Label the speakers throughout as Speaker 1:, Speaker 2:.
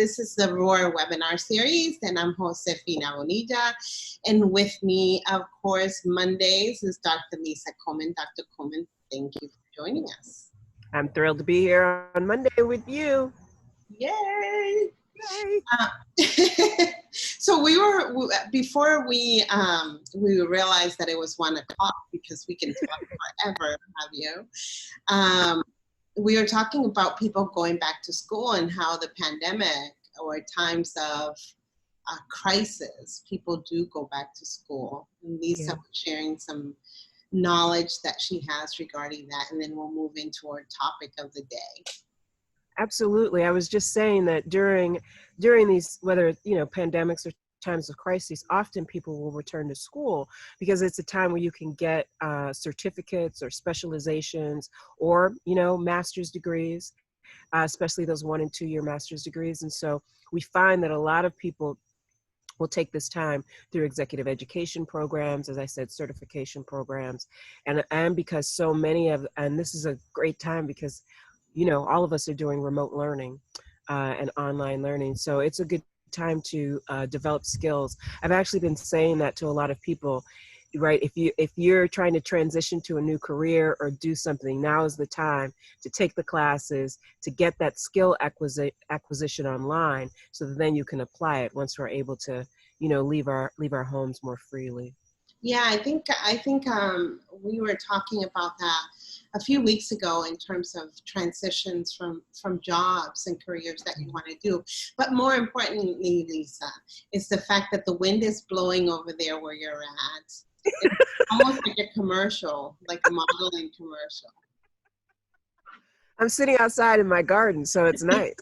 Speaker 1: This is the Roar webinar series, and I'm Josefina Bonilla. And with me, of course, Mondays is Dr. Lisa Coleman. Dr. Coleman, thank you for joining us.
Speaker 2: I'm thrilled to be here on Monday with you.
Speaker 1: Yay!
Speaker 2: Yay.
Speaker 1: So before we realized that it was 1 o'clock, because we can talk forever, have you? We were talking about people going back to school and how the pandemic or times of crisis, people do go back to school. And Lisa was sharing some knowledge that she has regarding that, and then we'll move into our topic of the day.
Speaker 2: Absolutely. I was just saying that during these, whether, pandemics or times of crises, often people will return to school because it's a time where you can get certificates or specializations or, master's degrees, especially those 1 and 2 year master's degrees. And so we find that a lot of people will take this time through executive education programs, as I said, certification programs. And because so many and this is a great time because, all of us are doing remote learning and online learning. So it's a good time to develop skills. I've actually been saying that to a lot of people, right? If you're trying to transition to a new career or do something, now is the time to take the classes, to get that skill acquisition online, so that then you can apply it once we're able to, leave our homes more freely.
Speaker 1: Yeah, I think we were talking about that a few weeks ago in terms of transitions from jobs and careers that you want to do. But more importantly, Lisa, is the fact that the wind is blowing over there where you're at. It's almost like a commercial, like a modeling commercial.
Speaker 2: I'm sitting outside in my garden, so it's nice.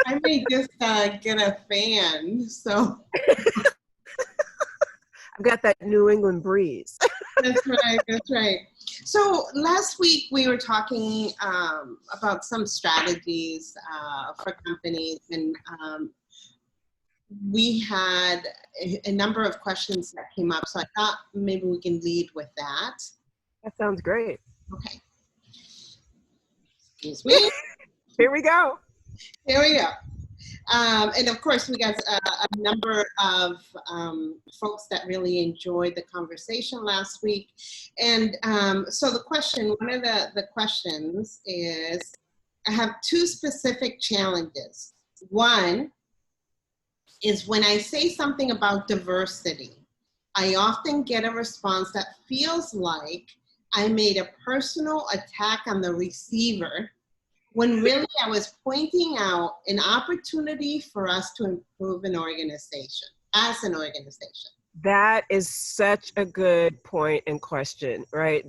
Speaker 1: I may just get a fan, so.
Speaker 2: I've got that New England breeze.
Speaker 1: That's right. So last week we were talking about some strategies for companies, and we had a number of questions that came up. So I thought maybe we can lead with that.
Speaker 2: That sounds great.
Speaker 1: Okay. Excuse me.
Speaker 2: Here we go.
Speaker 1: And of course, we got a number of folks that really enjoyed the conversation last week. And so one of the questions is, I have 2 specific challenges. One is when I say something about diversity, I often get a response that feels like I made a personal attack on the receiver, when really I was pointing out an opportunity for us to improve an organization, as an organization.
Speaker 2: That is such a good point and question, right?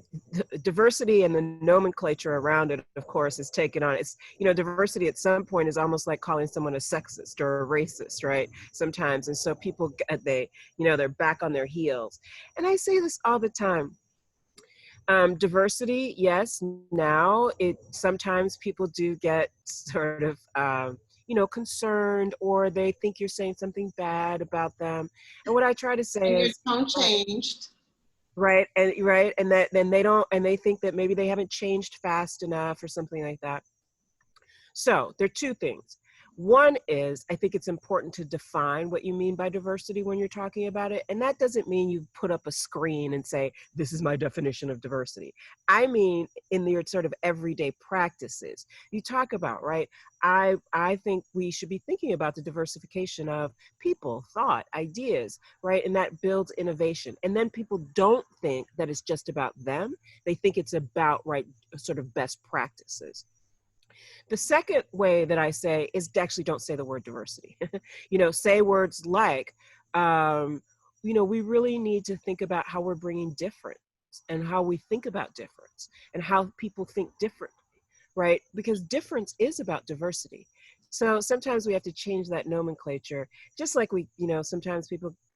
Speaker 2: Diversity and the nomenclature around it, of course, is taken on. It's, diversity at some point is almost like calling someone a sexist or a racist, right? Sometimes. And so people, they're back on their heels. And I say this all the time. Diversity, yes, now sometimes people do get sort of, concerned, or they think you're saying something bad about them. And what I try to say is,
Speaker 1: your tone changed.
Speaker 2: Right. And that then they think that maybe they haven't changed fast enough or something like that. So there are 2 things. One is, I think it's important to define what you mean by diversity when you're talking about it. And that doesn't mean you put up a screen and say, this is my definition of diversity. I mean, in your sort of everyday practices, you talk about, right? I think we should be thinking about the diversification of people, thought, ideas, right? And that builds innovation. And then people don't think that it's just about them. They think it's about, right, sort of best practices. The second way that I say is actually don't say the word diversity. Say words like, we really need to think about how we're bringing difference and how we think about difference and how people think differently, right? Because difference is about diversity. So sometimes we have to change that nomenclature, just like sometimes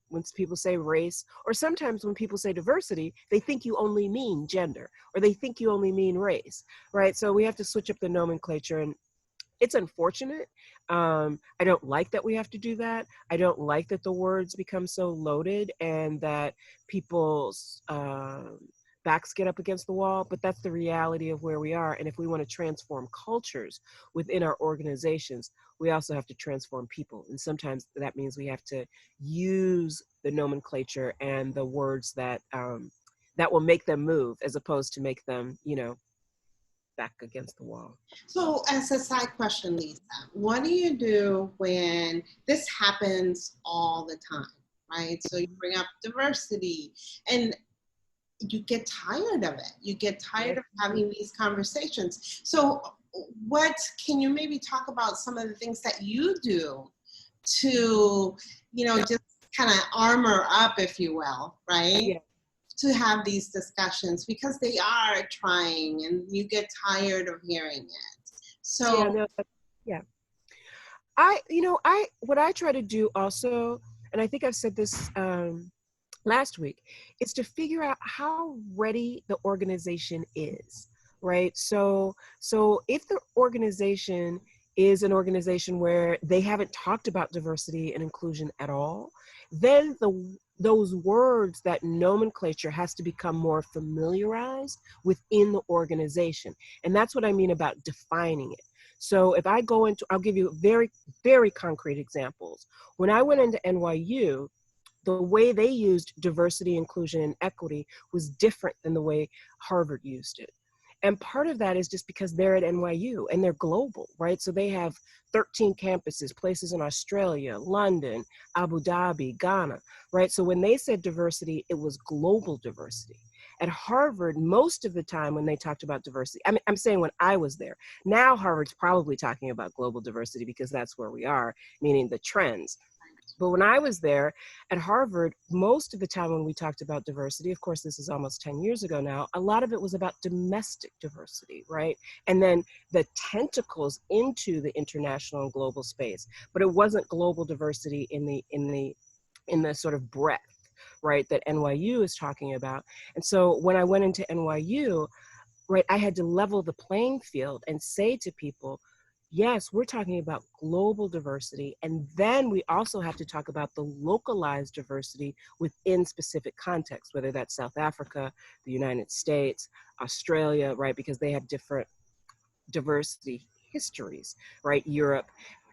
Speaker 2: when people say race, or sometimes when people say diversity, they think you only mean gender, or they think you only mean race, right? So we have to switch up the nomenclature, and it's unfortunate. I don't like that we have to do that. I don't like that the words become so loaded and that people's backs get up against the wall, but that's the reality of where we are. And if we want to transform cultures within our organizations, we also have to transform people. And sometimes that means we have to use the nomenclature and the words that that will make them move, as opposed to make them, back against the wall.
Speaker 1: So as a side question, Lisa, what do you do when this happens all the time, right? So you bring up diversity and you get tired of it. You get tired of having these conversations. So what, can you maybe talk about some of the things that you do to, just kind of armor up, if you will, right?
Speaker 2: Yeah.
Speaker 1: To have these discussions, because they are trying and you get tired of hearing it. So
Speaker 2: what I try to do also, and I think I've said this last week, is to figure out how ready the organization is, right? So if the organization is an organization where they haven't talked about diversity and inclusion at all, then those words, that nomenclature, has to become more familiarized within the organization. And that's what I mean about defining it. So if I go into, I'll give you very, very concrete examples. When I went into NYU, the way they used diversity, inclusion, and equity was different than the way Harvard used it. And part of that is just because they're at NYU and they're global, right? So they have 13 campuses, places in Australia, London, Abu Dhabi, Ghana, right? So when they said diversity, it was global diversity. At Harvard, most of the time when they talked about diversity, I'm saying when I was there, now Harvard's probably talking about global diversity because that's where we are, meaning the trends. But when I was there at Harvard, most of the time when we talked about diversity, of course, this is almost 10 years ago now, a lot of it was about domestic diversity, right? And then the tentacles into the international and global space. But it wasn't global diversity in the sort of breadth, right, that NYU is talking about. And so when I went into NYU, right, I had to level the playing field and say to people, yes, we're talking about global diversity, and then we also have to talk about the localized diversity within specific contexts, whether that's South Africa, the United States, Australia, right, because they have different diversity histories, right, Europe.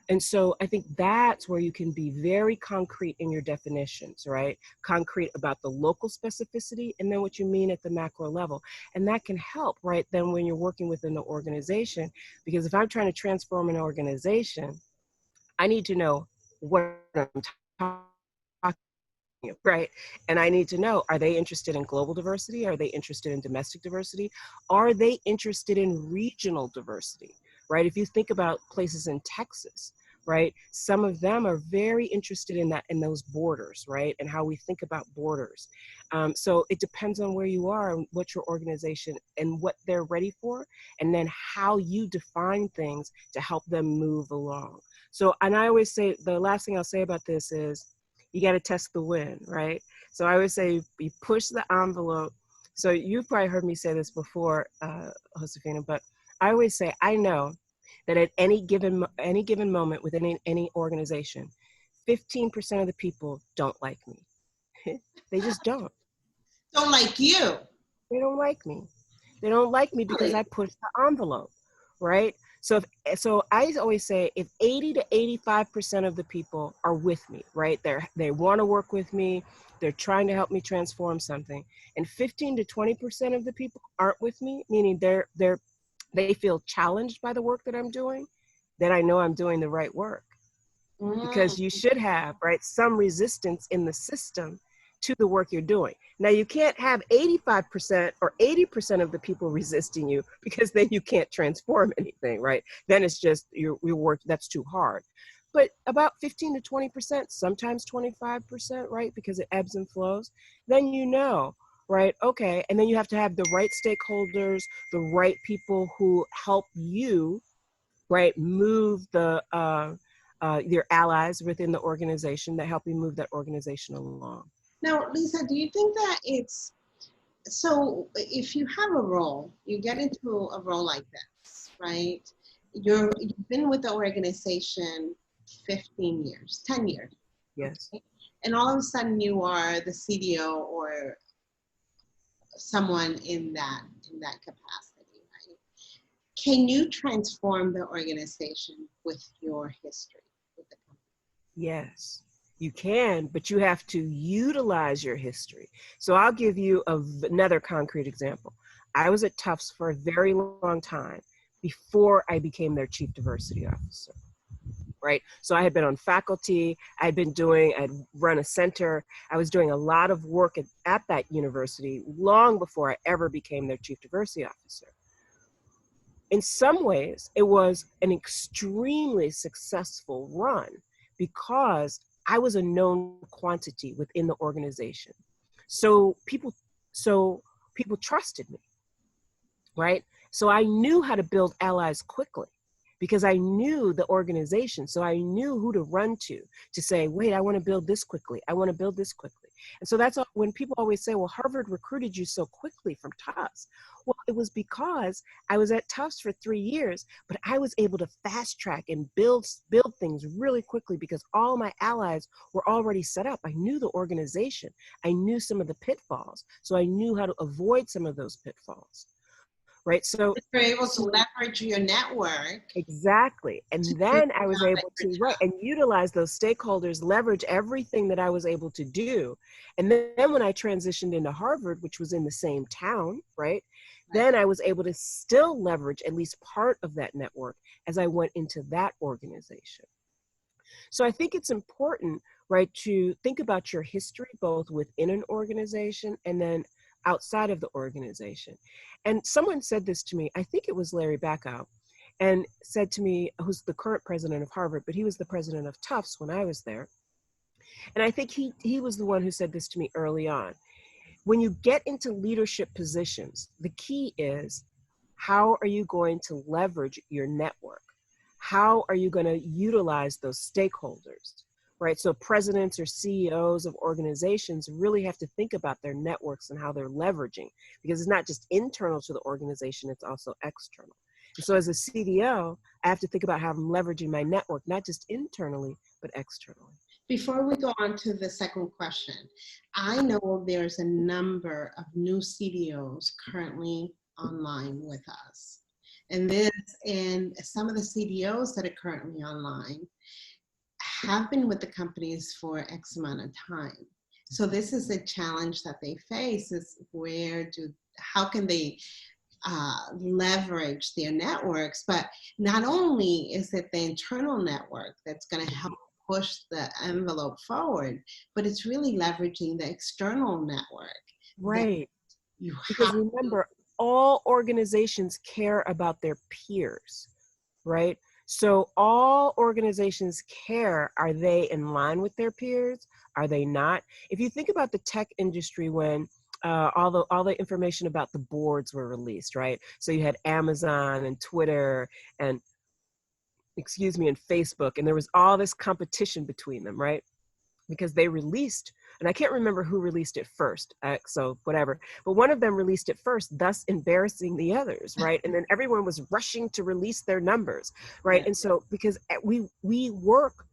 Speaker 2: And so I think that's where you can be very concrete in your definitions, right? Concrete about the local specificity and then what you mean at the macro level. And that can help, right, then when you're working within the organization, because if I'm trying to transform an organization, I need to know what I'm talking about, right? And I need to know, are they interested in global diversity? Are they interested in domestic diversity? Are they interested in regional diversity, right? If you think about places in Texas, right, some of them are very interested in that, in those borders, right, and how we think about borders. So it depends on where you are and what your organization and what they're ready for, and then how you define things to help them move along. So, and I always say, the last thing I'll say about this is, you got to test the wind, right? So I always say, you push the envelope. So you've probably heard me say this before, Josefina, but I always say, I know that at any given moment within any organization, 15% of the people don't like me. They just don't.
Speaker 1: Don't like you.
Speaker 2: They don't like me. They don't like me because I push the envelope, right? So I always say, if 80 to 85% of the people are with me, right? They want to work with me. They're trying to help me transform something. And 15 to 20% of the people aren't with me, meaning they feel challenged by the work that I'm doing, then I know I'm doing the right work. Because you should have, right, some resistance in the system to the work you're doing. Now, you can't have 85% or 80% of the people resisting you, because then you can't transform anything, right? Then it's just your work, that's too hard. But about 15 to 20%, sometimes 25%, right, because it ebbs and flows, then you know, right, okay, and then you have to have the right stakeholders, the right people who help you, right, move your allies within the organization that help you move that organization along.
Speaker 1: Now, Lisa, do you think that it's, so if you have a role, you get into a role like this, right? You've been with the organization 15 years, 10 years.
Speaker 2: Yes.
Speaker 1: Okay? And all of a sudden you are the CDO or someone in that capacity, right? Can you transform the organization with your history with the company?
Speaker 2: Yes, you can, but you have to utilize your history. So I'll give you another concrete example. I was at Tufts for a very long time before I became their chief diversity officer, right? So I had been on faculty, I'd run a center, I was doing a lot of work at that university long before I ever became their chief diversity officer. In some ways, it was an extremely successful run because I was a known quantity within the organization. So people, so people trusted me, right? So I knew how to build allies quickly because I knew the organization. So I knew who to run to say, wait, I want to build this quickly. I want to build this quickly. And so that's when people always say, well, Harvard recruited you so quickly from Tufts. Well, it was because I was at Tufts for 3 years, but I was able to fast track and build things really quickly because all my allies were already set up. I knew the organization. I knew some of the pitfalls. So I knew how to avoid some of those pitfalls. Right. So
Speaker 1: you're able to leverage your network.
Speaker 2: Exactly. And then I was able to, right, and utilize those stakeholders, leverage everything that I was able to do. And then when I transitioned into Harvard, which was in the same town, right, then I was able to still leverage at least part of that network as I went into that organization. So I think it's important, right, to think about your history both within an organization and then outside of the organization. And someone said this to me, I think it was Larry Backow, and said to me, who's the current president of Harvard, but he was the president of Tufts when I was there. And I think he was the one who said this to me early on. When you get into leadership positions, the key is, how are you going to leverage your network? How are you going to utilize those stakeholders, right? So presidents or CEOs of organizations really have to think about their networks and how they're leveraging, because it's not just internal to the organization, it's also external. And so as a CDO, I have to think about how I'm leveraging my network, not just internally, but externally.
Speaker 1: Before we go on to the second question, I know there's a number of new CDOs currently online with us. And some of the CDOs that are currently online have been with the companies for X amount of time. So this is a challenge that they face, is how can they leverage their networks? But not only is it the internal network that's going to help push the envelope forward, but it's really leveraging the external network.
Speaker 2: Right. Because remember, all organizations care about their peers, right? So all organizations care, are they in line with their peers? Are they not? If you think about the tech industry when all the information about the boards were released, right? So you had Amazon and Twitter and and Facebook, and there was all this competition between them, right? Because they released, and I can't remember who released it first, so whatever, but one of them released it first, thus embarrassing the others, right? And then everyone was rushing to release their numbers, right? And so because we work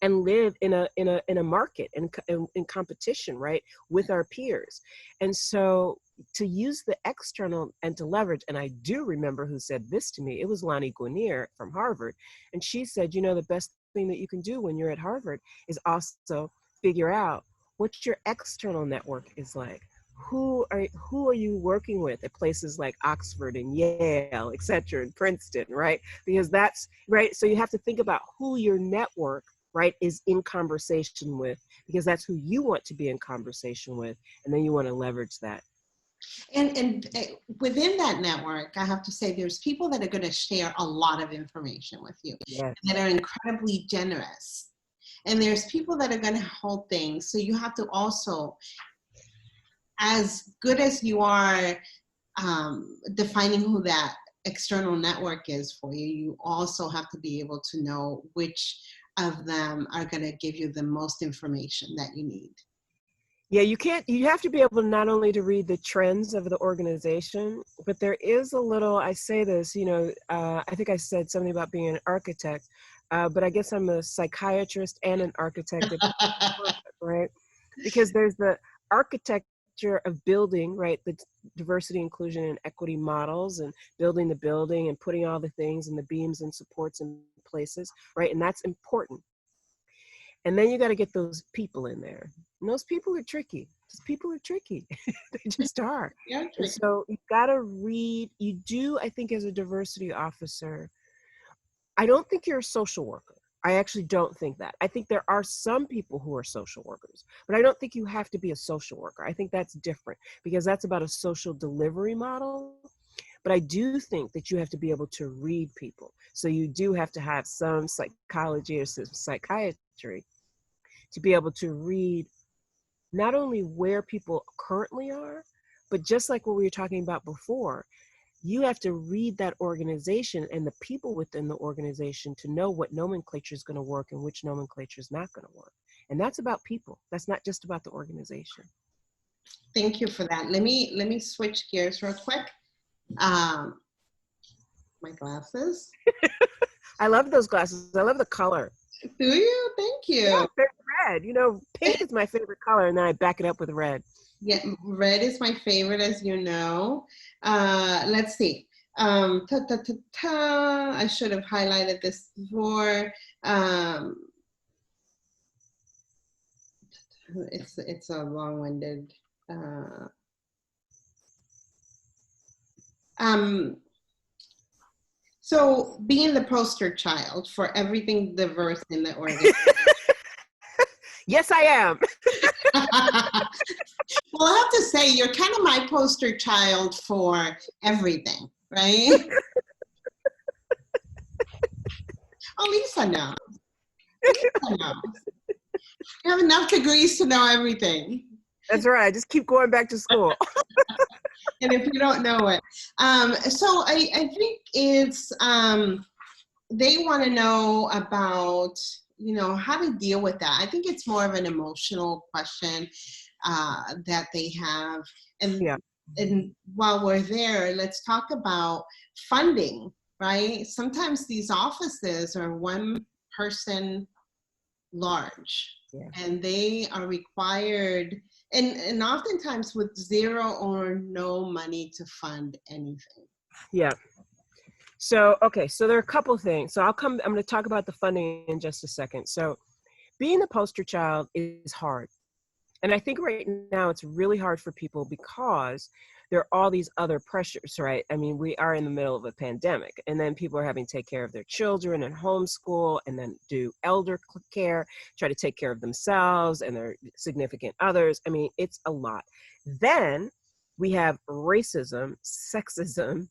Speaker 2: and live in a market and in competition, right, with our peers. And so to use the external and to leverage, and I do remember who said this to me, it was Lonnie Guinier from Harvard. And she said, you know, the best thing that you can do when you're at Harvard is also figure out what your external network is like. Who are you working with at places like Oxford and Yale, et cetera, and Princeton, right? Because that's, right, so you have to think about who your network, right, is in conversation with, because that's who you want to be in conversation with, and then you want to leverage that.
Speaker 1: And within that network, I have to say, there's people that are going to share a lot of information with you,
Speaker 2: yes,
Speaker 1: that are incredibly generous. And there's people that are going to hold things. So you have to also, as good as you are defining who that external network is for you, you also have to be able to know which of them are going to give you the most information that you need.
Speaker 2: Yeah, you have to be able not only to read the trends of the organization, but there is a little, I say this, you know, I think I said something about being an architect, but I guess I'm a psychiatrist and an architect, right? Because there's the architecture picture of building, right, the diversity, inclusion, and equity models, and building the building and putting all the things and the beams and supports in places, right? And that's important. And then you got to get those people in there. And those people are tricky. Those people are tricky. They just are.
Speaker 1: Yeah,
Speaker 2: And so you got to read. You do, I think, as a diversity officer, I don't think you're a social worker. I actually don't think that. I think there are some people who are social workers, but I don't think you have to be a social worker. I think that's different because that's about a social delivery model. But I do think that you have to be able to read people. So you do have to have some psychology or some psychiatry to be able to read not only where people currently are, but just like what we were talking about before, you have to read that organization and the people within the organization to know what nomenclature is going to work and which nomenclature is not going to work. And that's about people. That's not just about the organization.
Speaker 1: Thank you for that. Let me switch gears real quick. My glasses.
Speaker 2: I love those glasses. I love the color.
Speaker 1: Do you? Thank you.
Speaker 2: Yeah, they're red. You know, pink is my favorite color, and then I back it up with red.
Speaker 1: Yeah, red is my favorite, as you know. Let's see. I should have highlighted this before. It's a long-winded. So being the poster child for everything diverse in the organization.
Speaker 2: Yes, I am.
Speaker 1: Well, I have to say, you're kind of my poster child for everything, right? Oh, Lisa knows. Lisa knows. You have enough degrees to know everything.
Speaker 2: That's right. Just keep going back to school.
Speaker 1: And if you don't know it. So I think it's, they want to know about, you know, how to deal with that. I think it's more of an emotional question that they have. And,
Speaker 2: Yeah.
Speaker 1: And while we're there, let's talk about funding, right? Sometimes these offices are one person large,
Speaker 2: Yeah.
Speaker 1: and they are required, and oftentimes with zero or no money to fund anything.
Speaker 2: Yeah. So, okay, so there are a couple of things. So I'm going to talk about the funding in just a second. So being the poster child is hard. And I think right now it's really hard for people because there are all these other pressures, right? I mean, we are in the middle of a pandemic, and then people are having to take care of their children and homeschool, and then do elder care, try to take care of themselves and their significant others. I mean, it's a lot. Then we have racism, sexism,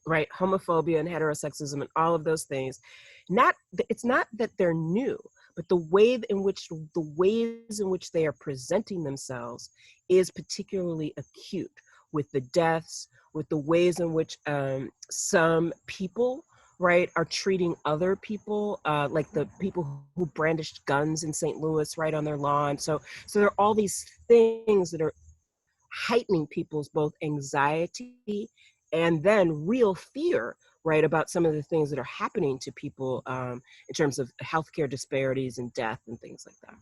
Speaker 2: right? Homophobia and heterosexism and all of those things. It's not that they're new, but the ways in which they are presenting themselves is particularly acute, with the deaths, with the ways in which some people, right, are treating other people, like the people who brandished guns in St. Louis, right, on their lawn. So there are all these things that are heightening people's both anxiety and then real fear, right, about some of the things that are happening to people in terms of healthcare disparities and death and things like that.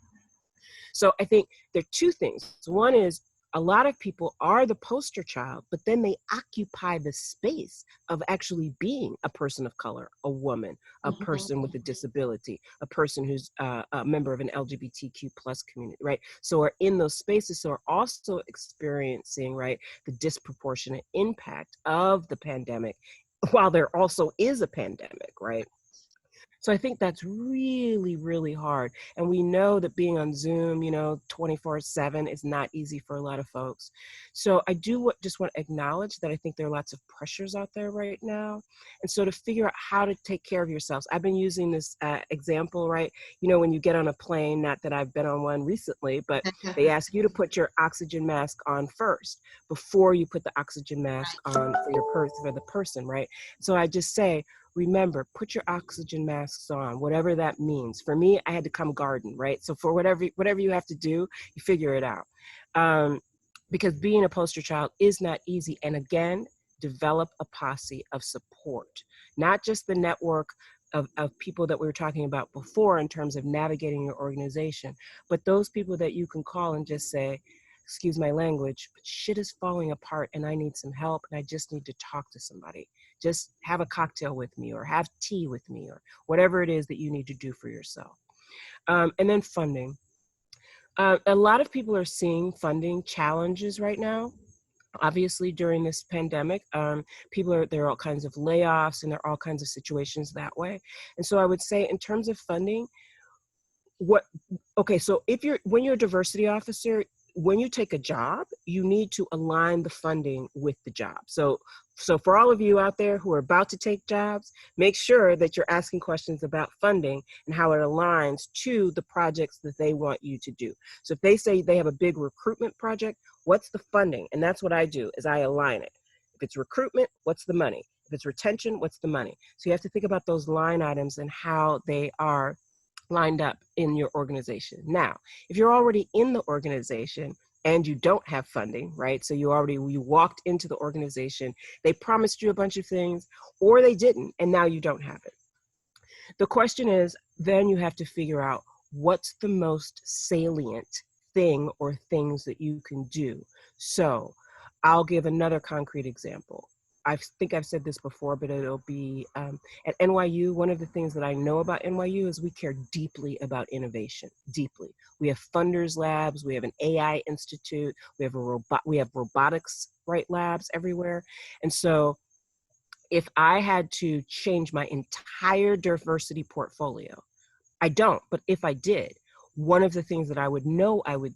Speaker 2: So I think there are two things. One is a lot of people are the poster child, but then they occupy the space of actually being a person of color, a woman, a person with a disability, a person who's a member of an LGBTQ plus community, right? So are in those spaces, so are also experiencing, right, the disproportionate impact of the pandemic, while there also is a pandemic, right? So I think that's really, really hard. And we know that being on Zoom, 24/7 is not easy for a lot of folks. So I just want to acknowledge that I think there are lots of pressures out there right now. And so to figure out how to take care of yourselves, I've been using this example, right? When you get on a plane, not that I've been on one recently, but they ask you to put your oxygen mask on first before you put the oxygen mask on for the person, right? So I just say, remember, put your oxygen masks on, whatever that means. For me, I had to come garden, right? So for whatever you have to do, you figure it out. Because being a poster child is not easy. And again, develop a posse of support, not just the network of people that we were talking about before in terms of navigating your organization, but those people that you can call and just say, excuse my language, but shit is falling apart and I need some help and I just need to talk to somebody. Just have a cocktail with me or have tea with me or whatever it is that you need to do for yourself. And then funding. A lot of people are seeing funding challenges right now. Obviously, during this pandemic, there are all kinds of layoffs and there are all kinds of situations that way. And so I would say in terms of funding, so when you're a diversity officer, when you take a job, you need to align the funding with the job. So for all of you out there who are about to take jobs, make sure that you're asking questions about funding and how it aligns to the projects that they want you to do. So if they say they have a big recruitment project, what's the funding? And that's what I do, is I align it. If it's recruitment, what's the money? If it's retention, what's the money? So you have to think about those line items and how they are lined up in your organization. Now, if you're already in the organization and you don't have funding, right? So you walked into the organization, they promised you a bunch of things, or they didn't, and now you don't have it. The question is, then you have to figure out what's the most salient thing or things that you can do. So I'll give another concrete example. I think I've said this before, but it'll be at NYU. One of the things that I know about NYU is we care deeply about innovation, deeply. We have funders labs, we have an AI institute, we have robotics labs everywhere. And so if I had to change my entire diversity portfolio, I don't, but if I did, one of the things that I would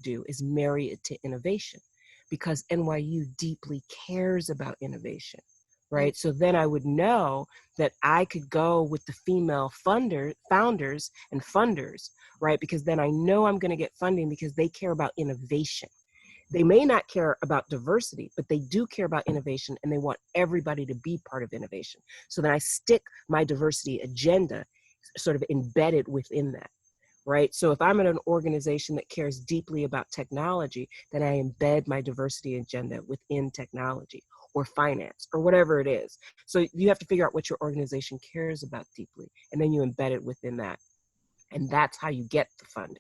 Speaker 2: do is marry it to innovation, because NYU deeply cares about innovation. Right. So then I would know that I could go with the female founders and funders, right? Because then I know I'm going to get funding because they care about innovation. They may not care about diversity, but they do care about innovation and they want everybody to be part of innovation. So then I stick my diversity agenda sort of embedded within that. Right. So if I'm in an organization that cares deeply about technology, then I embed my diversity agenda within technology or finance or whatever it is. So you have to figure out what your organization cares about deeply, and then you embed it within that. And that's how you get the funding.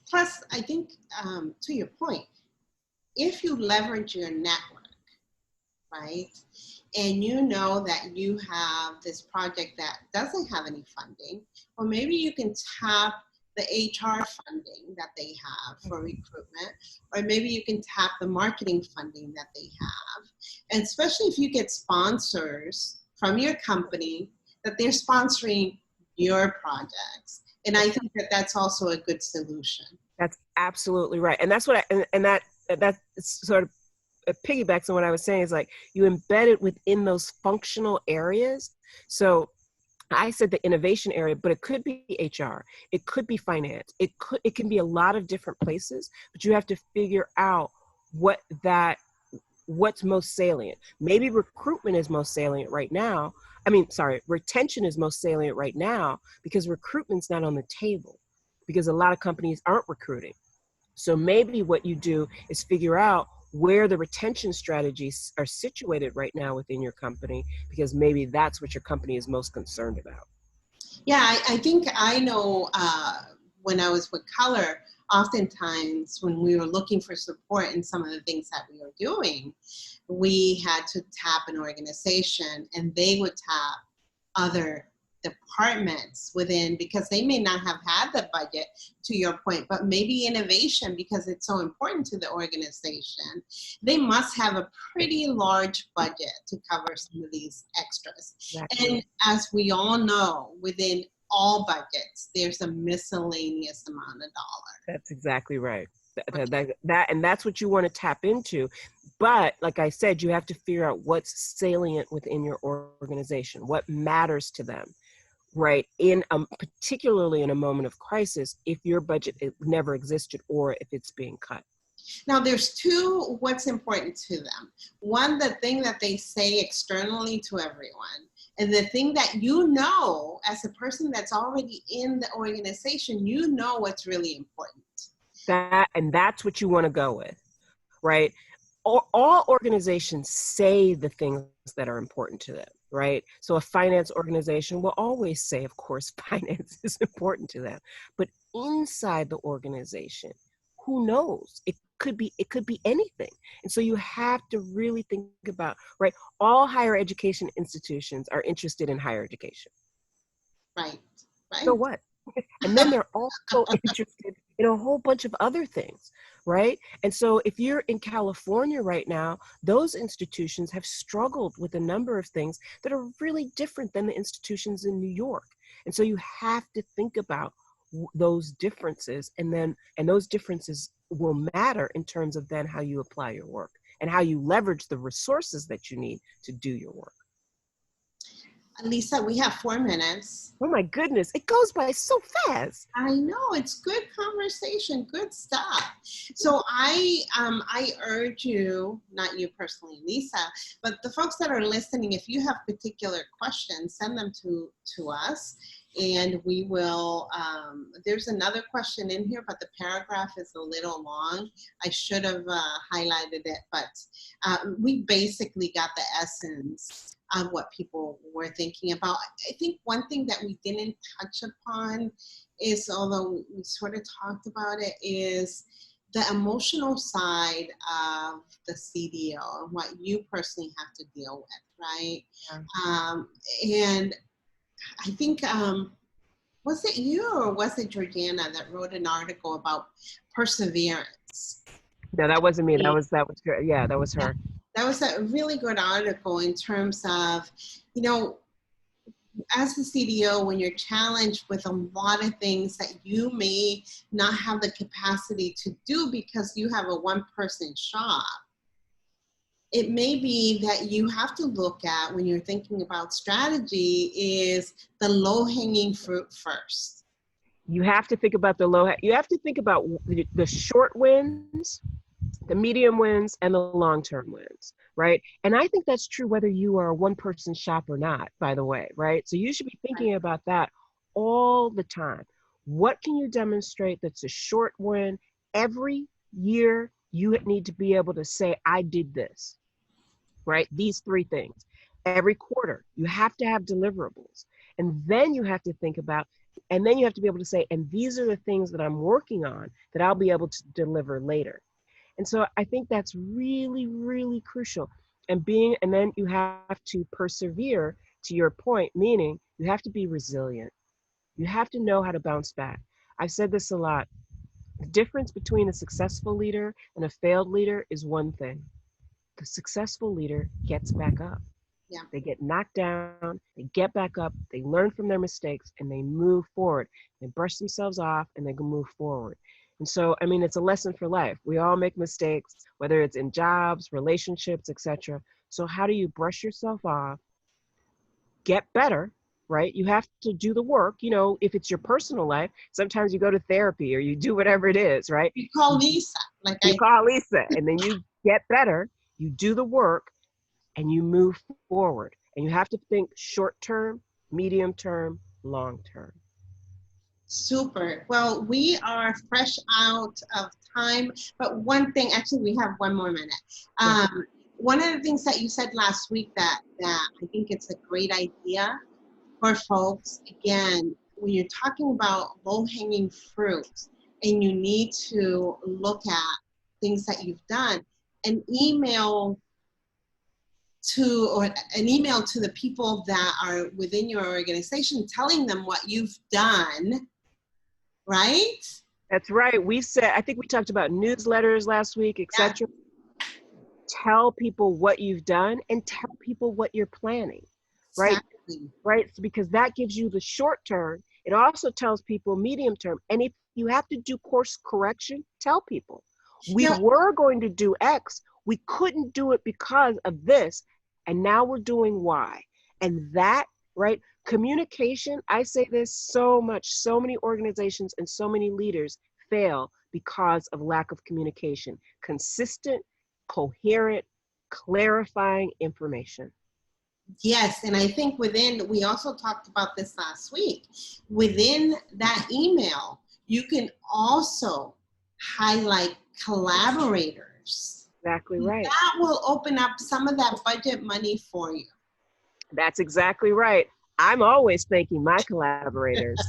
Speaker 1: Plus, I think to your point, if you leverage your network, right, and you know that you have this project that doesn't have any funding, or maybe you can tap the HR funding that they have for recruitment, or maybe you can tap the marketing funding that they have. And especially if you get sponsors from your company that they're sponsoring your projects. And I think that that's also a good solution.
Speaker 2: That's absolutely right. And that's what that sort of piggybacks on what I was saying, is like you embed it within those functional areas. So I said the innovation area, but it could be HR, it could be finance, it can be a lot of different places, but you have to figure out what's most salient. Maybe recruitment is most salient right now. Retention is most salient right now because recruitment's not on the table because a lot of companies aren't recruiting. So maybe what you do is figure out where the retention strategies are situated right now within your company, because maybe that's what your company is most concerned about.
Speaker 1: Yeah, I think I know when I was with Color, oftentimes when we were looking for support in some of the things that we were doing, we had to tap an organization and they would tap other departments within, because they may not have had the budget, to your point, but maybe innovation, because it's so important to the organization. They must have a pretty large budget to cover some of these extras. Exactly. And as we all know, within all budgets, there's a miscellaneous amount of dollars.
Speaker 2: That's exactly right. And that's what you want to tap into. But like I said, you have to figure out what's salient within your organization, what matters to them, right? Particularly in a moment of crisis, if your budget never existed or if it's being cut.
Speaker 1: Now there's two, what's important to them. One, the thing that they say externally to everyone, and the thing that you know as a person that's already in the organization, you know what's really important.
Speaker 2: And that's what you want to go with, right? All organizations say the things that are important to them, right? So a finance organization will always say, of course, finance is important to them. But inside the organization, who knows? It could be anything. And so you have to really think about, right? All higher education institutions are interested in higher education.
Speaker 1: Right.
Speaker 2: So what? And then they're also interested in a whole bunch of other things, right? And so if you're in California right now, those institutions have struggled with a number of things that are really different than the institutions in New York. And so you have to think about those differences, and those differences will matter in terms of then how you apply your work and how you leverage the resources that you need to do your work.
Speaker 1: Lisa, we have 4 minutes.
Speaker 2: Oh my goodness, it goes by so fast.
Speaker 1: I know, it's good conversation, good stuff. So I urge you, not you personally, Lisa, but the folks that are listening, if you have particular questions, send them to us. And we will, there's another question in here, but the paragraph is a little long. I should have highlighted it, but we basically got the essence of what people were thinking about. I think one thing that we didn't touch upon is, although we sort of talked about it, is the emotional side of the CDO and what you personally have to deal with, right? Yeah. And I think, was it you or was it Georgiana that wrote an article about perseverance?
Speaker 2: No, that wasn't me. That was her. Yeah, that was her.
Speaker 1: That was a really good article in terms of, you know, as the CDO, when you're challenged with a lot of things that you may not have the capacity to do because you have a one-person shop, it may be that you have to look at, when you're thinking about strategy, is the low-hanging fruit first.
Speaker 2: You have to think about you have to think about the short wins, the medium wins, and the long-term wins, right? And I think that's true whether you are a one-person shop or not, by the way, right? So you should be thinking about that all the time. What can you demonstrate that's a short win? Every year, you need to be able to say, I did this, right? These 3 things. Every quarter, you have to have deliverables. And then you have to think about, and then you have to be able to say, and these are the things that I'm working on that I'll be able to deliver later. And so I think that's really, really crucial. And then you have to persevere, to your point, meaning you have to be resilient. You have to know how to bounce back. I've said this a lot. The difference between a successful leader and a failed leader is one thing. The successful leader gets back up.
Speaker 1: Yeah.
Speaker 2: They get knocked down, they get back up, they learn from their mistakes, and they move forward. They brush themselves off, and they can move forward. And so, I mean, it's a lesson for life. We all make mistakes, whether it's in jobs, relationships, etc. So how do you brush yourself off, get better, right? You have to do the work. You know, if it's your personal life, sometimes you go to therapy or you do whatever it is, right?
Speaker 1: You call Lisa.
Speaker 2: Call Lisa, and then you get better, you do the work, and you move forward. And you have to think short term, medium term, long term.
Speaker 1: Super. Well, we are fresh out of time, but one thing, actually we have 1 more minute. One of the things that you said last week that I think it's a great idea for folks, again, when you're talking about low-hanging fruit and you need to look at things that you've done, an email to the people that are within your organization, telling them what you've done, right?
Speaker 2: That's right. I think we talked about newsletters last week, etc. Yeah. Tell people what you've done and tell people what you're planning, right? Exactly. Right? So because that gives you the short term. It also tells people medium term. And if you have to do course correction, tell people. We were going to do X. We couldn't do it because of this. And now we're doing Y. And that, right? Communication, I say this so much, so many organizations and so many leaders fail because of lack of communication. Consistent, coherent, clarifying information.
Speaker 1: Yes, and I think we also talked about this last week, within that email, you can also highlight collaborators.
Speaker 2: Exactly right.
Speaker 1: That will open up some of that budget money for you.
Speaker 2: That's exactly right. I'm always thanking my collaborators.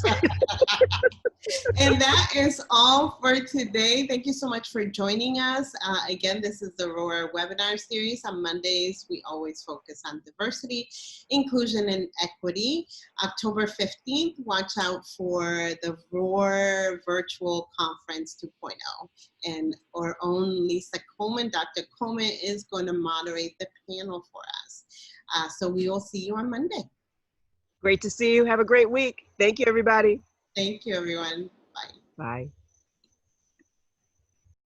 Speaker 1: And that is all for today. Thank you so much for joining us. Again, this is the ROAR webinar series. On Mondays, we always focus on diversity, inclusion, and equity. October 15th, watch out for the ROAR Virtual Conference 2.0. And our own Lisa Coleman, Dr. Coleman, is going to moderate the panel for us. So we will see you on Monday.
Speaker 2: Great to see you. Have a great week. Thank you, everybody.
Speaker 1: Thank you, everyone. Bye.
Speaker 2: Bye.